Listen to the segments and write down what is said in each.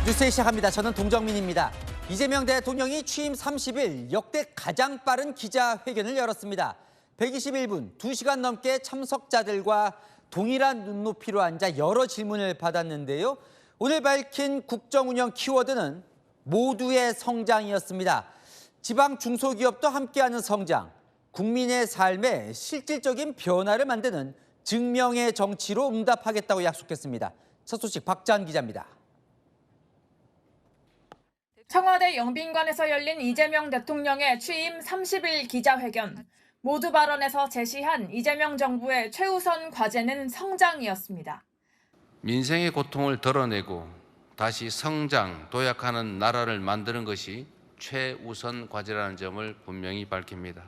뉴스에 시작합니다. 저는 동정민입니다. 이재명 대통령이 취임 30일 역대 가장 빠른 기자회견을 열었습니다. 121분, 2시간 넘게 참석자들과 동일한 눈높이로 앉아 여러 질문을 받았는데요. 오늘 밝힌 국정운영 키워드는 모두의 성장이었습니다. 지방 중소기업도 함께하는 성장, 국민의 삶에 실질적인 변화를 만드는 증명의 정치로 응답하겠다고 약속했습니다. 첫 소식 박자한 기자입니다. 청와대 영빈관에서 열린 이재명 대통령의 취임 30일 기자회견. 모두 발언에서 제시한 이재명 정부의 최우선 과제는 성장이었습니다. 민생의 고통을 덜어내고 다시 성장, 도약하는 나라를 만드는 것이 최우선 과제라는 점을 분명히 밝힙니다.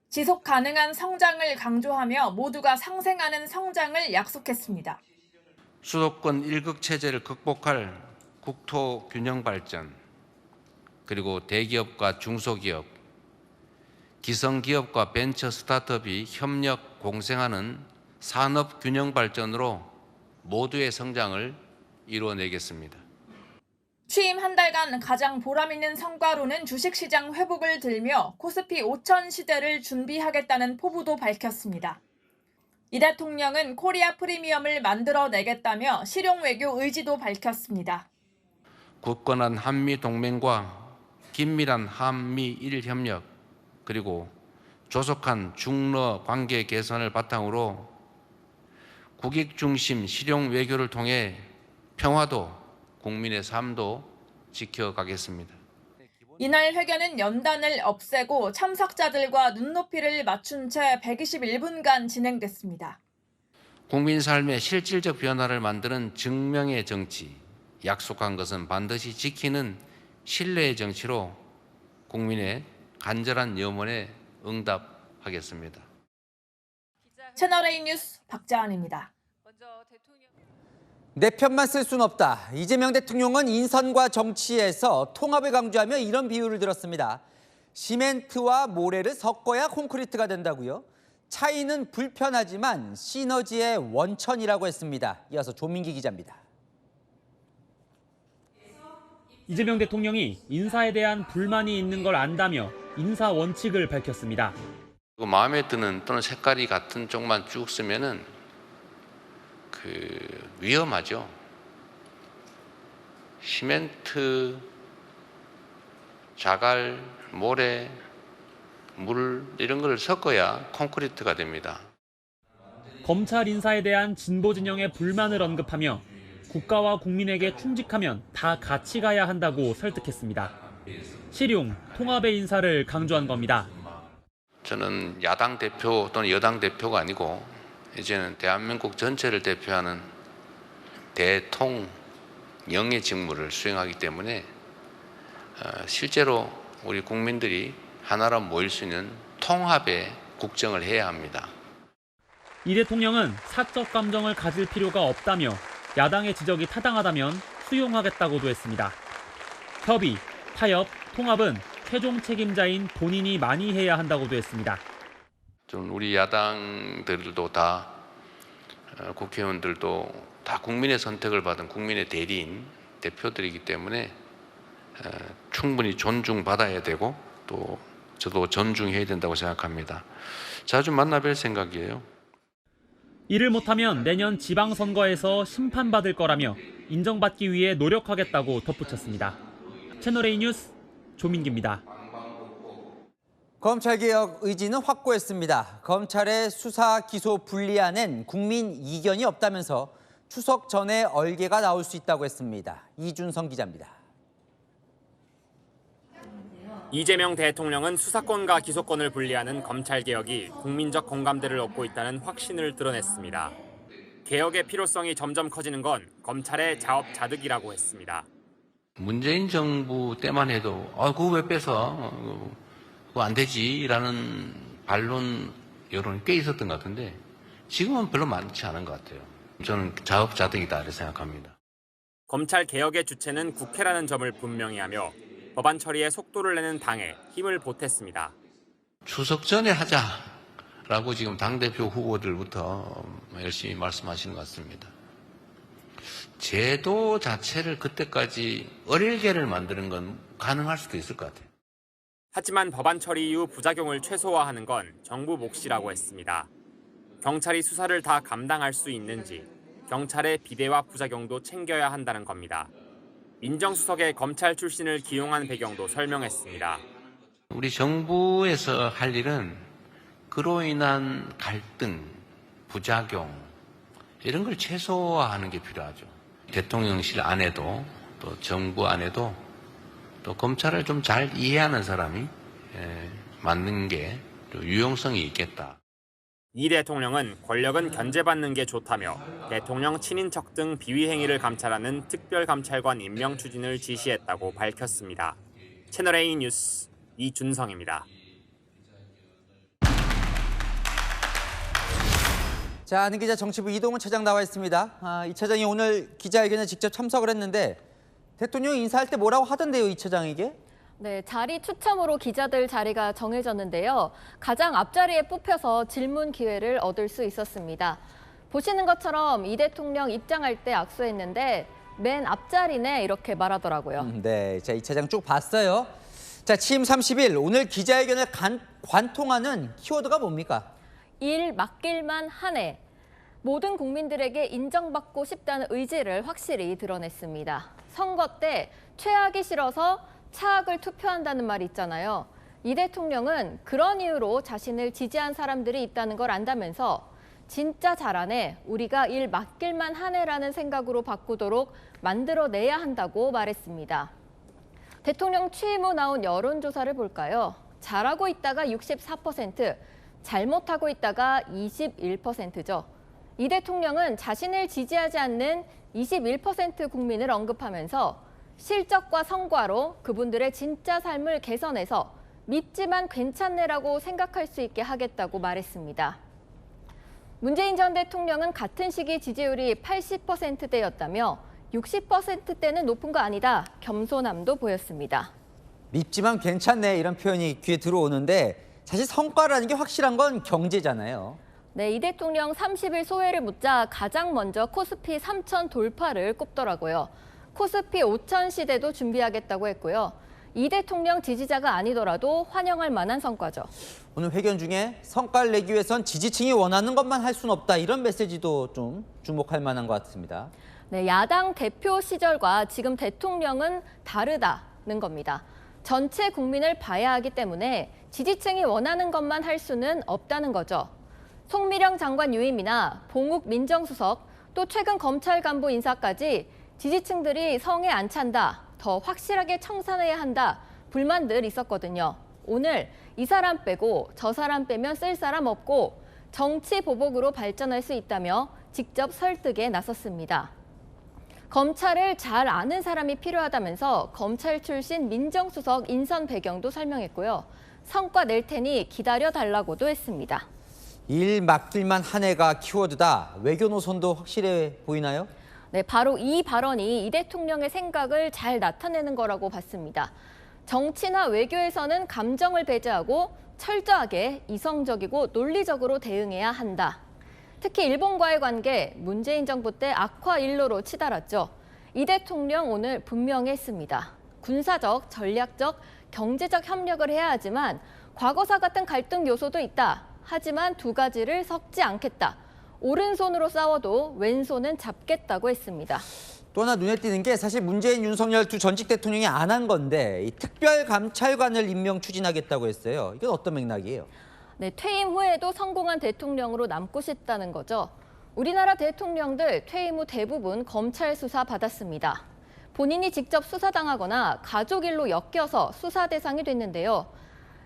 지속 가능한 성장을 강조하며 모두가 상생하는 성장을 약속했습니다. 수도권 일극 체제를 극복할 국토 균형 발전, 그리고 대기업과 중소기업, 기성기업과 벤처 스타트업이 협력 공생하는 산업 균형 발전으로 모두의 성장을 이루어내겠습니다. 취임 한 달간 가장 보람 있는 성과로는 주식시장 회복을 들며 코스피 5천 시대를 준비하겠다는 포부도 밝혔습니다. 이 대통령은 코리아 프리미엄을 만들어내겠다며 실용 외교 의지도 밝혔습니다. 굳건한 한미 동맹과 긴밀한 한미일 협력, 그리고 조속한 중러 관계 개선을 바탕으로 국익 중심 실용 외교를 통해 평화도 국민의 삶도 지켜가겠습니다. 이날 회견은 연단을 없애고 참석자들과 눈높이를 맞춘 채 121분간 진행됐습니다. 국민 삶의 실질적 변화를 만드는 증명의 정치, 약속한 것은 반드시 지키는 신뢰의 정치로 국민의 간절한 염원에 응답하겠습니다. 채널A 뉴스 박자한입니다. 내 편만 쓸 수는 없다. 이재명 대통령은 인선과 정치에서 통합을 강조하며 이런 비유를 들었습니다. 시멘트와 모래를 섞어야 콘크리트가 된다고요? 차이는 불편하지만 시너지의 원천이라고 했습니다. 이어서 조민기 기자입니다. 이재명 대통령이 인사에 대한 불만이 있는 걸 안다며 인사 원칙을 밝혔습니다. 마음에 드는 또는 색깔이 같은 쪽만 쭉 쓰면은 위험하죠. 시멘트, 자갈, 모래, 물 이런 걸 섞어야 콘크리트가 됩니다. 검찰 인사에 대한 진보 진영의 불만을 언급하며 국가와 국민에게 충직하면 다 같이 가야 한다고 설득했습니다. 실용, 통합의 인사를 강조한 겁니다. 저는 야당 대표 또는 여당 대표가 아니고 이제는 대한민국 전체를 대표하는 대통령의 직무를 수행하기 때문에 실제로 우리 국민들이 하나로 모일 수 있는 통합의 국정을 해야 합니다. 이 대통령은 사적 감정을 가질 필요가 없다며 야당의 지적이 타당하다면 수용하겠다고도 했습니다. 협의, 타협, 통합은 최종 책임자인 본인이 많이 해야 한다고도 했습니다. 좀 우리 야당들도 다 국회의원들도 다 국민의 선택을 받은 국민의 대리인 대표들이기 때문에 충분히 존중받아야 되고 또 저도 존중해야 된다고 생각합니다. 자주 만나뵐 생각이에요. 이를 못하면 내년 지방선거에서 심판받을 거라며 인정받기 위해 노력하겠다고 덧붙였습니다. 채널A 뉴스 조민기입니다. 검찰개혁 의지는 확고했습니다. 검찰의 수사 기소 분리안엔 국민 이견이 없다면서 추석 전에 얼개가 나올 수 있다고 했습니다. 이준성 기자입니다. 이재명 대통령은 수사권과 기소권을 분리하는 검찰개혁이 국민적 공감대를 얻고 있다는 확신을 드러냈습니다. 개혁의 필요성이 점점 커지는 건 검찰의 자업자득이라고 했습니다. 문재인 정부 때만 해도 그거 왜 뺏어? 그거 안 되지라는 반론 여론이 꽤 있었던 것 같은데 지금은 별로 많지 않은 것 같아요. 저는 자업자득이다 이렇게 생각합니다. 검찰개혁의 주체는 국회라는 점을 분명히 하며 법안 처리에 속도를 내는 당에 힘을 보탰습니다. 추석 전에 하자라고 지금 당대표 후보들부터 열심히 말씀하시는 것 같습니다. 제도 자체를 그때까지 어릴게를 만드는 건 가능할 수도 있을 것 같아요. 하지만 법안 처리 이후 부작용을 최소화하는 건 정부 몫이라고 했습니다. 경찰이 수사를 다 감당할 수 있는지 경찰의 비대와 부작용도 챙겨야 한다는 겁니다. 민정수석의 검찰 출신을 기용한 배경도 설명했습니다. 우리 정부에서 할 일은 그로 인한 갈등, 부작용 이런 걸 최소화하는 게 필요하죠. 대통령실 안에도 또 정부 안에도 또 검찰을 좀 잘 이해하는 사람이 맡는 게 좀 유용성이 있겠다. 이 대통령은 권력은 견제받는 게 좋다며 대통령 친인척 등 비위 행위를 감찰하는 특별감찰관 임명 추진을 지시했다고 밝혔습니다. 채널A 뉴스 이준성입니다. 자, 아는 기자 정치부 이동훈 차장 나와 있습니다. 이 차장이 오늘 기자회견에 직접 참석을 했는데 대통령이 인사할 때 뭐라고 하던데요, 이 차장에게? 네, 자리 추첨으로 기자들 자리가 정해졌는데요. 가장 앞자리에 뽑혀서 질문 기회를 얻을 수 있었습니다. 보시는 것처럼 이 대통령 입장할 때 악수했는데 맨 앞자리네 이렇게 말하더라고요. 네, 자, 이 차장 쭉 봤어요. 자, 취임 30일 오늘 기자회견을 관통하는 키워드가 뭡니까? 일 맡길만 하네. 모든 국민들에게 인정받고 싶다는 의지를 확실히 드러냈습니다. 선거 때 최악이 싫어서 차악을 투표한다는 말이 있잖아요. 이 대통령은 그런 이유로 자신을 지지한 사람들이 있다는 걸 안다면서 진짜 잘하네, 우리가 일 맡길만 하네라는 생각으로 바꾸도록 만들어내야 한다고 말했습니다. 대통령 취임 후 나온 여론조사를 볼까요? 잘하고 있다가 64%, 잘못하고 있다가 21%죠. 이 대통령은 자신을 지지하지 않는 21% 국민을 언급하면서 실적과 성과로 그분들의 진짜 삶을 개선해서 밉지만 괜찮네라고 생각할 수 있게 하겠다고 말했습니다. 문재인 전 대통령은 같은 시기 지지율이 80%대였다며 60%대는 높은 거 아니다, 겸손함도 보였습니다. 밉지만 괜찮네 이런 표현이 귀에 들어오는데 사실 성과라는 게 확실한 건 경제잖아요. 네, 이 대통령 30일 소회를 묻자 가장 먼저 코스피 3천 돌파를 꼽더라고요. 코스피 5천 시대도 준비하겠다고 했고요. 이 대통령 지지자가 아니더라도 환영할 만한 성과죠. 오늘 회견 중에 성과를 내기 위해선 지지층이 원하는 것만 할 수는 없다 이런 메시지도 좀 주목할 만한 것 같습니다. 네, 야당 대표 시절과 지금 대통령은 다르다는 겁니다. 전체 국민을 봐야 하기 때문에 지지층이 원하는 것만 할 수는 없다는 거죠. 송미령 장관 유임이나 봉욱 민정수석, 또 최근 검찰 간부 인사까지 지지층들이 성에 안 찬다, 더 확실하게 청산해야 한다, 불만들 있었거든요. 오늘 이 사람 빼고 저 사람 빼면 쓸 사람 없고 정치 보복으로 발전할 수 있다며 직접 설득에 나섰습니다. 검찰을 잘 아는 사람이 필요하다면서 검찰 출신 민정수석 인선 배경도 설명했고요. 성과 낼 테니 기다려달라고도 했습니다. 일 맡길만 한 해가 키워드다. 외교 노선도 확실해 보이나요? 네, 바로 이 발언이 이 대통령의 생각을 잘 나타내는 거라고 봤습니다. 정치나 외교에서는 감정을 배제하고 철저하게 이성적이고 논리적으로 대응해야 한다. 특히 일본과의 관계, 문재인 정부 때 악화 일로로 치달았죠. 이 대통령 오늘 분명히 했습니다. 군사적, 전략적, 경제적 협력을 해야 하지만 과거사 같은 갈등 요소도 있다. 하지만 두 가지를 섞지 않겠다. 오른손으로 싸워도 왼손은 잡겠다고 했습니다. 또 하나 눈에 띄는 게 사실 문재인, 윤석열 두 전직 대통령이 안 한 건데 이 특별감찰관을 임명 추진하겠다고 했어요. 이건 어떤 맥락이에요? 네, 퇴임 후에도 성공한 대통령으로 남고 싶다는 거죠. 우리나라 대통령들 퇴임 후 대부분 검찰 수사 받았습니다. 본인이 직접 수사당하거나 가족 일로 엮여서 수사 대상이 됐는데요.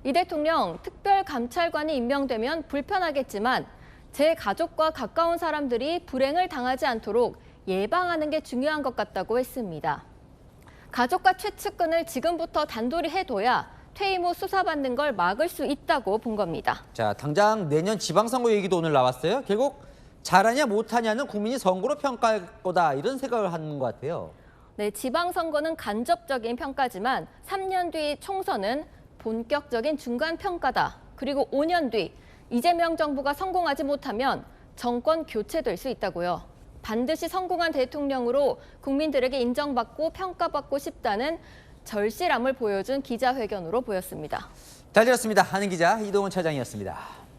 이 대통령 특별감찰관이 임명되면 불편하겠지만 제 가족과 가까운 사람들이 불행을 당하지 않도록 예방하는 게 중요한 것 같다고 했습니다. 가족과 최측근을 지금부터 단돌이 해둬야 퇴임 후 수사받는 걸 막을 수 있다고 본 겁니다. 자, 당장 내년 지방선거 얘기도 오늘 나왔어요. 결국 잘하냐 못하냐는 국민이 선거로 평가할 거다 이런 생각을 하는 것 같아요. 네, 지방선거는 간접적인 평가지만 3년 뒤 총선은 본격적인 중간평가다. 그리고 5년 뒤 이재명 정부가 성공하지 못하면 정권 교체될 수 있다고요. 반드시 성공한 대통령으로 국민들에게 인정받고 평가받고 싶다는 절실함을 보여준 기자회견으로 보였습니다. 잘 들었습니다. 하는 기자 이동훈 차장이었습니다.